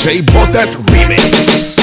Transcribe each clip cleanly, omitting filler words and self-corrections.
DJ Botet Remix.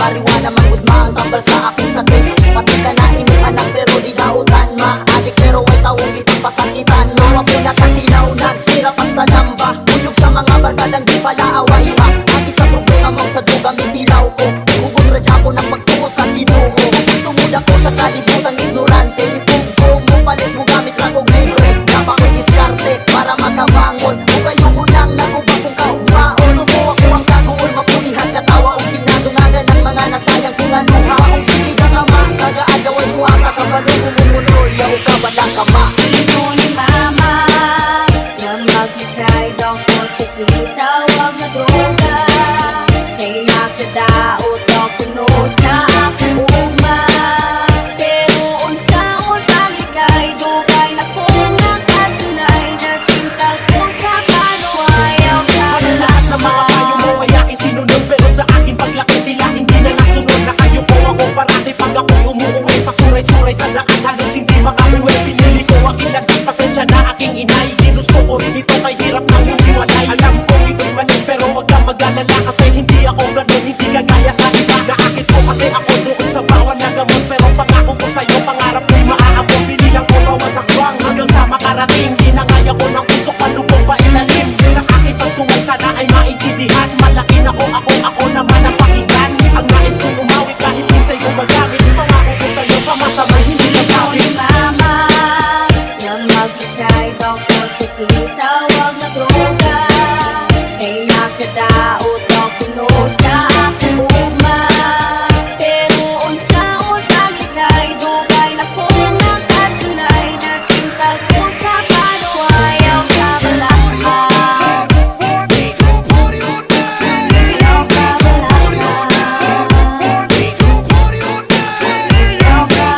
Marijuana magudma ang tambal sa aking sakit. Pati ka na anak pero di nautan. Maadik pero ay tawong itang pasakitan. Nawa po nakatilaw, nagsira pasta lamba. Ulog sa mga barkadang di pala away ma. Aki sa problema mo sa duga may tilaw ko. Hugon radya ko ng pagtungo sa Ginoo. Tumuda ko sa kalibutang ignorante. Itugtog mo palit mo gamit lang kong libre. Napakoy diskarte para makabangon. Hukayo ko lang nagubang kong kaugmaon. Umuha ko ang kagoon, mapulihan katawa o pinadungagan ng mga nasayang kung anuha. Kung sige ka kama, nagaagaway mo asa ka balo. Umumunol, yaw ka walang kama. Ito ni mama na mag-try daw ko sa kitawag na droga. Kaya kadaot daw kuno sa akong uma. Pero unsaon paligay, dugay na kong nakasunay. Nagtintal ko sa kanuayaw ka lahat ng mga kayo mo ay aking sinunod. Pero sa aking paglaki nila hindi na nasunod. Na kayo po ako parati pag ako'y umuuwi. Pasuray-suray sa daan halos hindi makauwi. Pinili ko ang ilagay, pasensya na aking inay. Ginusto ko rin ito kay hirap nang humiwalay. Alam ko ito'y mali pero wag kang mag-alala. Kasi hindi ako ganun, hindi kagaya sa iba. Naakit ko kasi ako doon sa bawal na gamot. Pero pangako ko sa'yo, pangarap ko'y maaabot. Binilang ko bawat akbang hanggang sa makarating. Ginangaya ko ng puso, palubog pa ilalim. Sa aking pagsungal sana ay maintindihan. Malaki na ko ako naman ang pakinggan. Ang nais kong umawi kahit minsay ko magamit. Pangako ko sa'yo, sama-samay hindi Ito nasabi. ni mama na mag-try daw ko sa kitawag na droga. Kaya kadaot daw kuno sa akong uma. Pero unsaon paligay, dugay na kong nakasunay. Nagtintal ko sa kanuayaw ka balaka. Ayaw ka balaka. Ayaw ka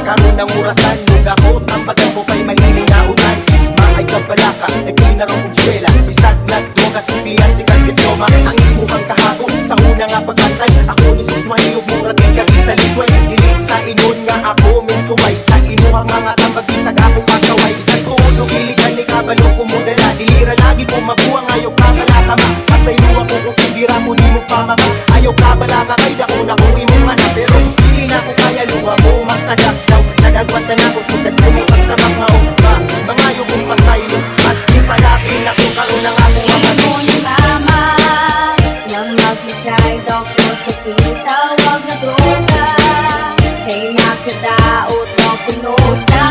Karoon ng orasan, yung ako tambagan ko kay maliling na utan. Maay kang balaka, nagkinarong kong swela. Bisag nagdroga, simplihan, di kang diploma. Ang imuhang kahago, sa una nga pagkantay. Ako ni Sutmayog, mong rating kagi sa likwan. Dilig sa inon nga ako, min sumay. Sa inuhang mga tambag, bisag ako pagkaway. Isang tuuno, giligan ni kabalo ko modela. Dilira lagi ko mabuang, ayaw ka balaka ma. Pasaylo ako kung sindira mo, di mo pamama. Ayaw ka balaka, kay dako na kung imong mana. Pero hindi na ko kaya luwa mo, magtadak daw. Nag-agwat na na ko, sugat sumutag sa mga umpa. Mga yung pasaylo, maski palapin ako karoon ng akong mga Ito ni mama na mag-try daw ko sa kitawag na droga. Kaya kadaot daw kuno sa